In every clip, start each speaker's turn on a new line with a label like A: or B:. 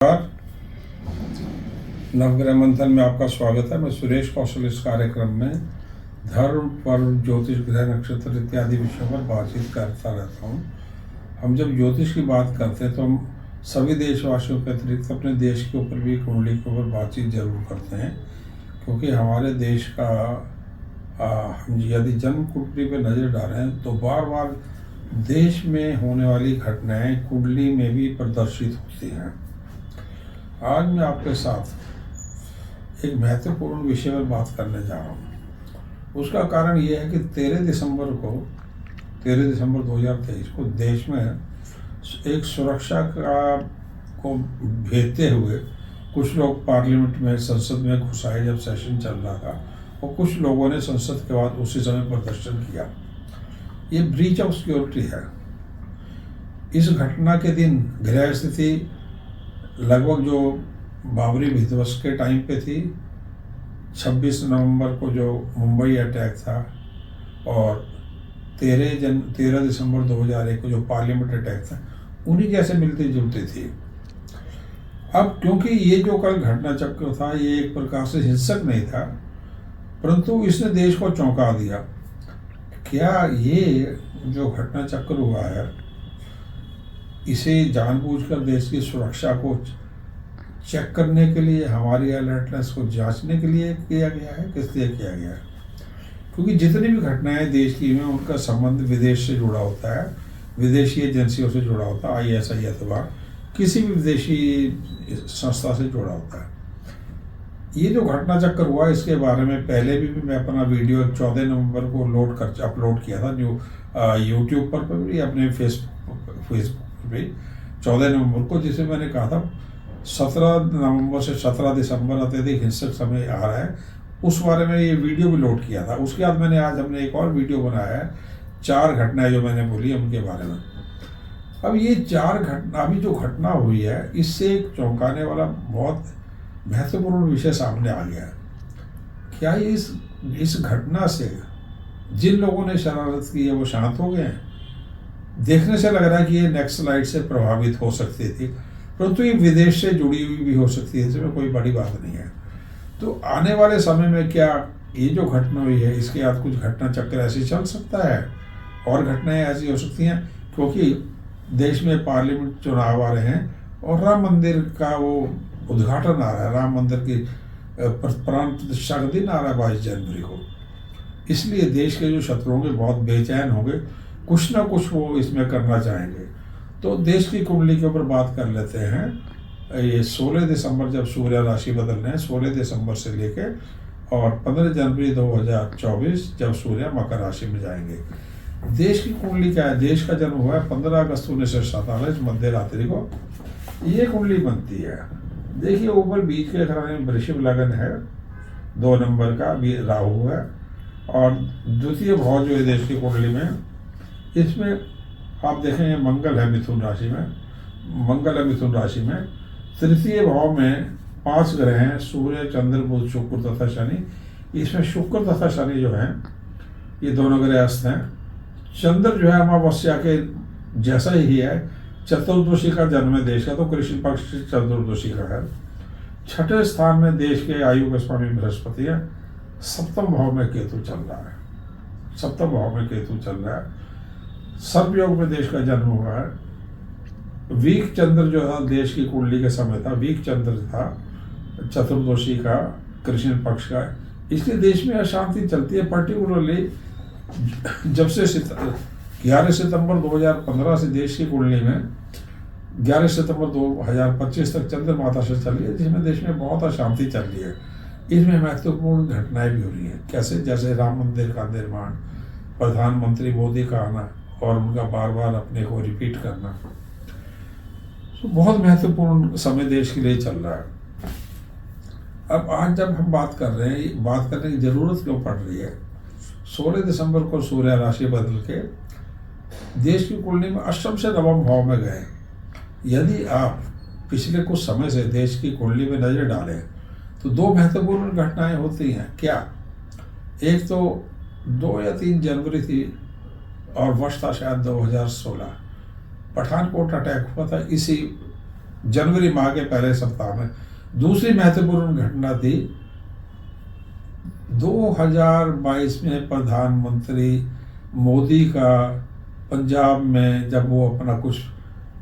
A: नमस्कार। नवग्रह मंथन में आपका स्वागत है। मैं सुरेश कौशल इस कार्यक्रम में धर्म, पर्व, ज्योतिष, ग्रह, नक्षत्र इत्यादि विषयों पर बातचीत करता रहता हूँ। हम जब ज्योतिष की बात करते हैं तो हम सभी देशवासियों के अतिरिक्त अपने देश के ऊपर भी, कुंडली के ऊपर बातचीत जरूर करते हैं, क्योंकि हमारे देश का हम यदि जन्म कुंडली पर नज़र डालें तो बार बार देश में होने वाली घटनाएं कुंडली में भी प्रदर्शित होती हैं। आज मैं आपके साथ एक महत्वपूर्ण विषय पर बात करने जा रहा हूँ। उसका कारण यह है कि 13 दिसंबर 2023 को देश में एक सुरक्षा को भेजते हुए कुछ लोग पार्लियामेंट में, संसद में घुस आए जब सेशन चल रहा था, और कुछ लोगों ने संसद के बाद उसी समय प्रदर्शन किया। ये ब्रीच ऑफ सिक्योरिटी है। इस घटना के दिन गृह स्थिति लगभग जो बाबरी विध्वंस के टाइम पे थी, 26 नवंबर को जो मुंबई अटैक था, और 13 दिसंबर 2001 को जो पार्लियामेंट अटैक था, उन्हीं जैसे मिलती जुलती थी। अब क्योंकि ये जो कल घटना चक्र था, ये एक प्रकार से हिंसक नहीं था, परंतु इसने देश को चौंका दिया। क्या ये जो घटना चक्र हुआ है, इसे जानबूझकर देश की सुरक्षा को चेक करने के लिए, हमारी अलर्टनेस को जांचने के लिए किया गया है? किस लिए किया गया है? क्योंकि जितनी भी घटनाएं देश की में, उनका संबंध विदेश से जुड़ा होता है, विदेशी एजेंसियों से जुड़ा होता है, ISI अथवा किसी भी विदेशी संस्था से जुड़ा होता है। ये जो घटना चक्र हुआ, इसके बारे में पहले भी मैं अपना वीडियो 14 नवंबर को अपलोड किया था, जो यूट्यूब पर भी, अपने फेसबुक पे 14 नवंबर को, जिसे मैंने कहा था 17 नवंबर से 17 दिसंबर अत्यधिक हिंसक समय आ रहा है। उस बारे में ये वीडियो भी लोड किया था। उसके बाद हमने एक और वीडियो बनाया है, 4 घटनाएं जो मैंने बोली उनके बारे में। अब ये 4 घटना, अभी जो घटना हुई है, इससे एक चौंकाने वाला बहुत महत्वपूर्ण विषय सामने आ गया है। क्या इस घटना से जिन लोगों ने शरारत की है वो शांत हो गए हैं? देखने से लग रहा है कि ये नक्सलाइट से प्रभावित हो सकती थी, परंतु ये विदेश से जुड़ी हुई भी हो सकती है, इसमें कोई बड़ी बात नहीं है। तो आने वाले समय में क्या ये जो घटना हुई है, इसके बाद कुछ घटना चक्र ऐसे चल सकता है, और घटनाएं ऐसी हो सकती हैं, क्योंकि देश में पार्लियामेंट चुनाव आ रहे हैं और राम मंदिर का वो उद्घाटन आ रहा है, राम मंदिर की प्राण प्रतिष्ठा का दिन आ रहा है 22 जनवरी को। इसलिए देश के जो शत्रु होंगे बहुत बेचैन होंगे, कुछ ना कुछ वो इसमें करना चाहेंगे। तो देश की कुंडली के ऊपर बात कर लेते हैं। ये 16 दिसंबर जब सूर्य राशि बदलने हैं, 16 दिसंबर से लेके, और 15 जनवरी 2024 जब सूर्य मकर राशि में जाएंगे। देश की कुंडली क्या है? देश का जन्म हुआ है 15 अगस्त 1947 मध्य रात्रि को ये कुंडली बनती है। देखिए, ऊपर बीच के घराने में वृषभ लगन है, 2 नंबर का भी राहु है, और द्वितीय भाव जो है देश की कुंडली में, इसमें आप देखेंगे मंगल है मिथुन राशि में। तृतीय भाव में 5 ग्रह हैं, सूर्य, चंद्र, बुध, शुक्र तथा शनि। इसमें शुक्र तथा शनि जो हैं, ये दोनों ग्रह अस्त हैं। चंद्र जो है अमावस्या के जैसा ही है, चतुर्दशी का जन्म है देश का, तो कृष्ण पक्ष चतुर्दशी का है। 6ठे स्थान में देश के आयु के स्वामी बृहस्पति है। 7वें भाव में केतु चल रहा है। सर्पयोग में देश का जन्म हुआ है। वीक चंद्र जो था देश की कुंडली के समय था, वीक चंद्र था, चतुर्दशी का, कृष्ण पक्ष का। इसलिए देश में अशांति चलती है। पर्टिकुलरली जब से 11 सितंबर 2015 से देश की कुंडली में 11 सितंबर 2025 तक चंद्र माता से चली है, जिसमें देश में बहुत अशांति चल रही है। इसमें महत्वपूर्ण घटनाएं भी हो रही हैं। कैसे? जैसे राम मंदिर का निर्माण, प्रधानमंत्री मोदी का आना और उनका बार बार अपने को रिपीट करना। तो बहुत महत्वपूर्ण समय देश के लिए चल रहा है। अब आज जब हम बात कर रहे हैं, बात करने की जरूरत क्यों पड़ रही है? 16 दिसंबर को सूर्य राशि बदल के देश की कुंडली में अष्टम से नवम भाव में गए। यदि आप पिछले कुछ समय से देश की कुंडली में नजर डालें तो 2 महत्वपूर्ण घटनाएं होती हैं। क्या? एक तो 2 या 3 जनवरी थी, और वर्ष था शायद 2016, पठानकोट अटैक हुआ था। इसी जनवरी माह के पहले सप्ताह में। दूसरी महत्वपूर्ण घटना थी 2022 में प्रधानमंत्री मोदी का पंजाब में जब वो अपना कुछ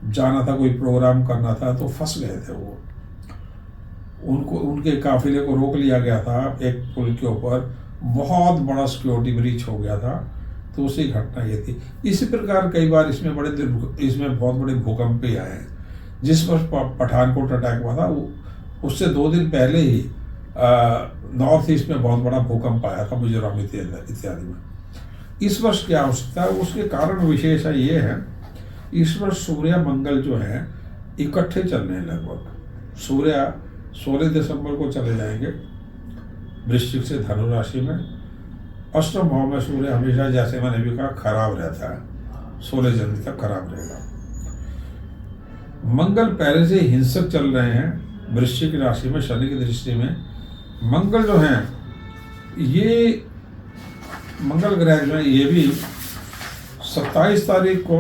A: जाना था, कोई प्रोग्राम करना था, तो फंस गए थे वो। उनको उनके काफिले को रोक लिया गया था एक पुल के ऊपर, बहुत बड़ा सिक्योरिटी ब्रीच हो गया था। तो उसी घटना ये थी। इसी प्रकार कई बार इसमें बहुत बड़े भूकंप भी आए हैं। जिस वर्ष पठानकोट अटैक हुआ था उससे 2 दिन पहले ही नॉर्थ ईस्ट में बहुत बड़ा भूकंप आया था, मिजोरम इत्यादि में। इस वर्ष क्या हो सकता है, उसके कारण विशेष ये है, इस वर्ष सूर्य मंगल जो है इकट्ठे चल रहे हैं लगभग। सूर्य 16 दिसंबर को चले जाएंगे वृश्चिक से धनु राशि में। अष्टम भाव में सूर्य हमेशा, जैसे मैंने भी कहा, खराब रहता है, 16 जनवरी तक खराब रहेगा। मंगल पहले से हिंसक चल रहे हैं वृश्चिक राशि में, शनि की दृष्टि में। मंगल जो है, ये मंगल ग्रह जो है, ये भी 27 तारीख को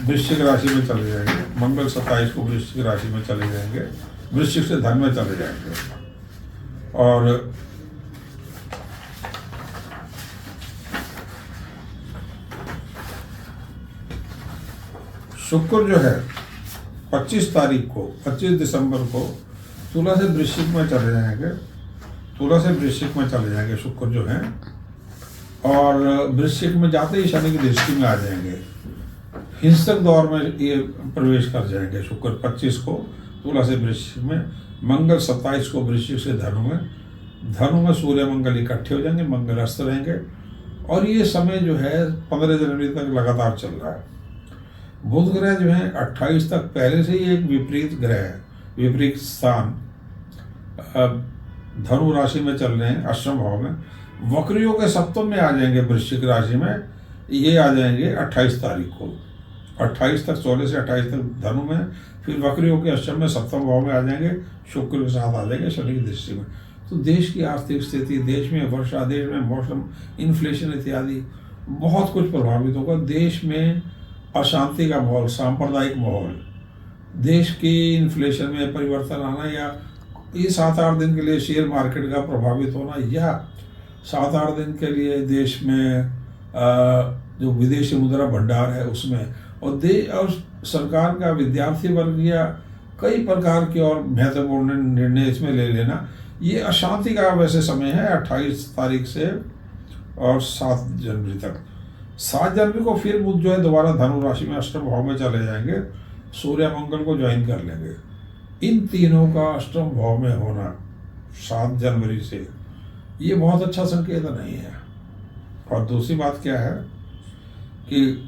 A: वृश्चिक राशि में चले जाएंगे। मंगल 27 को वृश्चिक राशि में चले जाएंगे, वृश्चिक से धन में चले जाएंगे। और शुक्र जो है 25 दिसंबर को तुला से वृश्चिक में चले जाएंगे। तुला से वृश्चिक में चले जाएंगे शुक्र जो है, और वृश्चिक में जाते ही शनि की दृष्टि में आ जाएंगे। हिंसक दौर में ये प्रवेश कर जाएंगे शुक्र 25 को तुला से वृश्चिक में। मंगल 27 को वृश्चिक से धनु में। धनु में सूर्य मंगल इकट्ठे हो जाएंगे, मंगल अस्त रहेंगे। और ये समय जो है 15 जनवरी तक लगातार चल रहा है। बुध ग्रह जो है 28 तक पहले से ही एक विपरीत ग्रह है, विपरीत स्थान धनु राशि में चल रहे हैं, अष्टम भाव में। वक्रियों के सप्तम में आ जाएंगे वृश्चिक राशि में। ये आ जाएंगे 28 तारीख को, 28 तक, 16 से 28 तक धनु में। फिर वक्रियों के अष्टम में सप्तम भाव में आ जाएंगे, शुक्र के साथ आ जाएंगे शनि की दृष्टि में। तो देश की आर्थिक स्थिति, देश में वर्षा, देश में मौसम, इन्फ्लेशन इत्यादि बहुत कुछ प्रभावित होगा। देश में अशांति का माहौल, सांप्रदायिक माहौल, देश की इन्फ्लेशन में परिवर्तन आना, या ये 7-8 दिन के लिए शेयर मार्केट का प्रभावित होना, या 7-8 दिन के लिए देश में जो विदेशी मुद्रा भंडार है उसमें, और सरकार का विद्यार्थी वर्ग या कई प्रकार के और महत्वपूर्ण निर्णय इसमें ले लेना, ये अशांति का वैसे समय है 28 तारीख से और 7 जनवरी तक। 7 जनवरी को फिर बुध जो है दोबारा धनु राशि में अष्टम भाव में चले जाएंगे, सूर्य मंगल को ज्वाइन कर लेंगे। इन तीनों का अष्टम भाव में होना 7 जनवरी से, ये बहुत अच्छा संकेत नहीं है। और दूसरी बात क्या है कि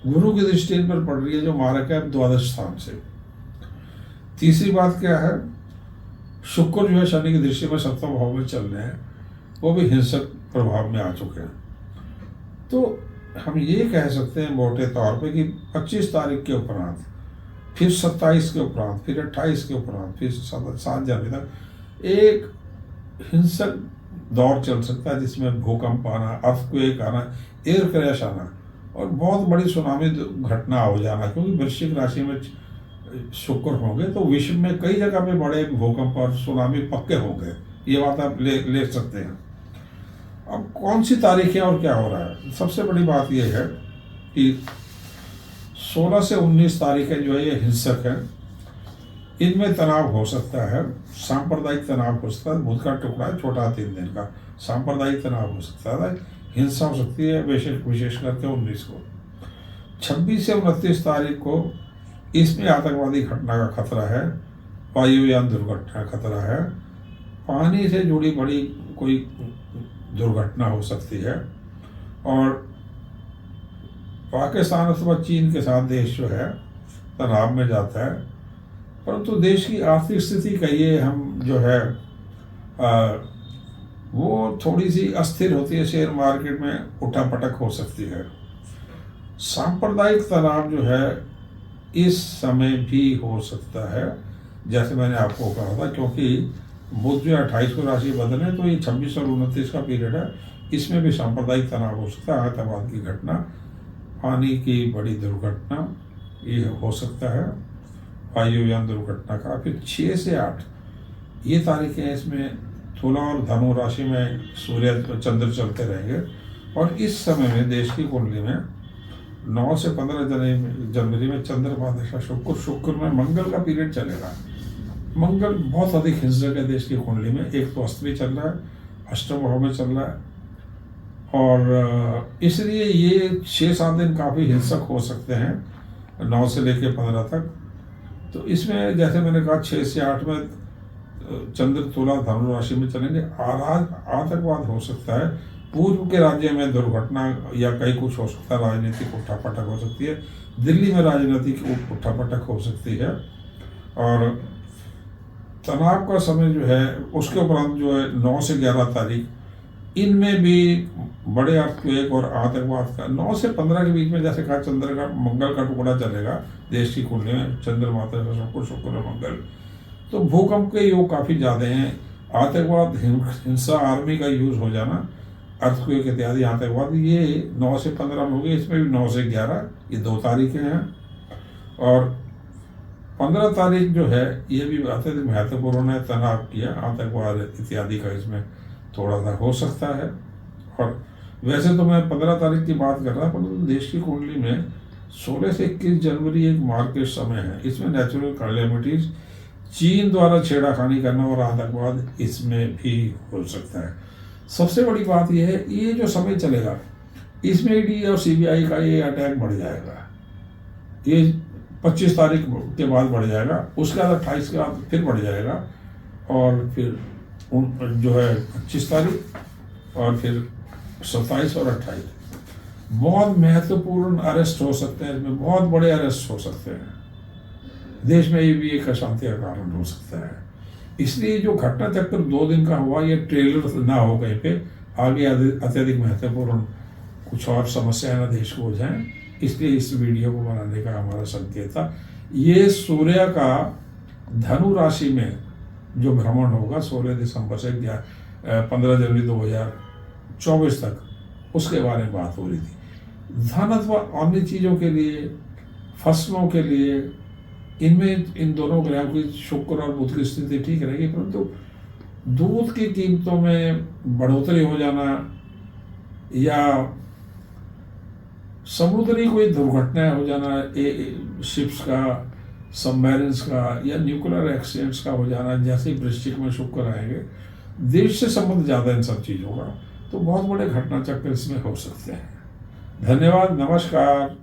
A: गुरु की दृष्टि इन पर पड़ रही है, जो मारक है द्वादश स्थान से। तीसरी बात क्या है, शुक्र जो है शनि की दृष्टि में सप्तम भाव में चल रहे हैं, वो भी हिंसक प्रभाव में आ चुके हैं। तो हम ये कह सकते हैं मोटे तौर पे कि 25 तारीख के उपरांत, फिर 27 के उपरांत, फिर 28 के उपरांत, फिर 7 जनवरी तक एक हिंसक दौर चल सकता है, जिसमें भूकंप आना, अर्थक्वेक आना, एयर क्रैश आना और बहुत बड़ी सुनामी घटना हो जाना। क्योंकि वृश्चिक राशि में शुक्र होंगे तो विश्व में कई जगह पे बड़े भूकंप और सुनामी पक्के होंगे, ये बात आप ले सकते हैं। अब कौन सी तारीखें और क्या हो रहा है, सबसे बड़ी बात यह है कि 16 से 19 तारीखें जो है ये हिंसक है। इनमें तनाव हो सकता है, सांप्रदायिक तनाव हो सकता है। बुध का टुकड़ा है छोटा 3 दिन का, सांप्रदायिक तनाव हो सकता है, हिंसा हो सकती है, विशेष करके 19 को। 26 से 29 तारीख को इसमें आतंकवादी घटना का खतरा है, वायुयान दुर्घटना का खतरा है, पानी से जुड़ी बड़ी कोई दुर्घटना हो सकती है, और पाकिस्तान अथवा चीन के साथ देश जो है तनाव में जाता है। परंतु देश की आर्थिक स्थिति कहिए हम जो है वो थोड़ी सी अस्थिर होती है, शेयर मार्केट में उठापटक हो सकती है। सांप्रदायिक तनाव जो है इस समय भी हो सकता है, जैसे मैंने आपको कहा था, क्योंकि बुध जो 28 को राशि बदले, तो ये 26 और 29 का पीरियड है, इसमें भी सांप्रदायिक तनाव हो सकता है, आतंकवाद की घटना, पानी की बड़ी दुर्घटना ये हो सकता है। वायुयान दुर्घटना का। फिर 6 से 8 ये तारीखें इसमें तुला और धनु राशि में सूर्य चंद्र चलते रहेंगे। और इस समय में देश की कुंडली में 9 से 15 जनवरी में चंद्रमा दशा शुक्र में मंगल का पीरियड चलेगा। मंगल बहुत अधिक हिंसक है देश की कुंडली में। एक तो अस्त भी चल रहा है, अष्टम भाव में चल रहा है, और इसलिए ये 6-7 दिन काफ़ी हिंसक हो सकते हैं 9 से लेकर 15 तक। तो इसमें जैसे मैंने कहा 6 से 8 में चंद्र तुला धनु राशि में चलेंगे। आतंकवाद हो सकता है, पूर्व के राज्य में दुर्घटना या कहीं कुछ हो सकता है, राजनीतिक उठापटक हो सकती है, दिल्ली में राजनीतिक उठापटक हो सकती है। और तनाव का समय जो है उसके उपरांत जो है 9 से 11 तारीख, इनमें भी बड़े अर्थक्वेक और आतंकवाद का 9 से 15 के बीच में, जैसे कहा चंद्र का मंगल का टुकड़ा चलेगा देश की कुंडली में, चंद्र माता शुक्र मंगल, तो भूकंप के योग काफ़ी ज़्यादा हैं। आतंकवाद, हिंसा, आर्मी का यूज़ हो जाना, अर्थक्वेक इत्यादि आतंकवाद, ये 9 से 15 में हो गए। इसमें भी 9 से 11 ये 2 तारीखें हैं। और 15 तारीख जो है ये भी अत्यधिक महत्वपूर्ण है। तनाव किया, आतंकवाद इत्यादि का इसमें थोड़ा सा हो सकता है। और वैसे तो मैं 15 तारीख की बात कर रहा, परंतु देश की कुंडली में 16 से 21 जनवरी एक मार्केट समय है। इसमें नेचुरल कैलेमिटीज, चीन द्वारा छेड़खानी करना और आतंकवाद इसमें भी हो सकता है। सबसे बड़ी बात यह है, ये जो समय चलेगा इसमें ईडी और सीबीआई का ये अटैक बढ़ जाएगा। ये 25 तारीख के बाद बढ़ जाएगा, उसके बाद 28 के बाद फिर बढ़ जाएगा, और फिर जो है 25 तारीख और फिर 27 और 28 बहुत महत्वपूर्ण अरेस्ट हो सकते हैं। इसमें बहुत बड़े अरेस्ट हो सकते हैं। देश में ये भी एक अशांति का कारण हो सकता है। इसलिए जो घटना चक्र 2 दिन का हुआ, ये ट्रेलर ना हो कहीं पे, आगे अत्यधिक महत्वपूर्ण कुछ और समस्याएं ना देश को हो जाएं, इसलिए इस वीडियो को बनाने का हमारा संकेत था। ये सूर्य का धनु राशि में जो भ्रमण होगा 16 दिसंबर से 15 जनवरी 2024 तक, उसके बारे में बात हो रही थी। धन अथवा अन्य चीज़ों के लिए, फसलों के लिए, इनमें इन दोनों ग्रहों की शुक्र और बुध की स्थिति ठीक रहेगी, परंतु दूध की कीमतों में बढ़ोतरी हो जाना या समुद्री कोई दुर्घटनाएं हो जाना, शिप्स का, सबमरीन्स का या न्यूक्लियर एक्सीडेंट्स का हो जाना, जैसे वृश्चिक में शुक्र आएंगे, देश से संबंध ज़्यादा इन सब चीज़ों का, तो बहुत बड़े घटना चक्र इसमें हो सकते हैं। धन्यवाद, नमस्कार।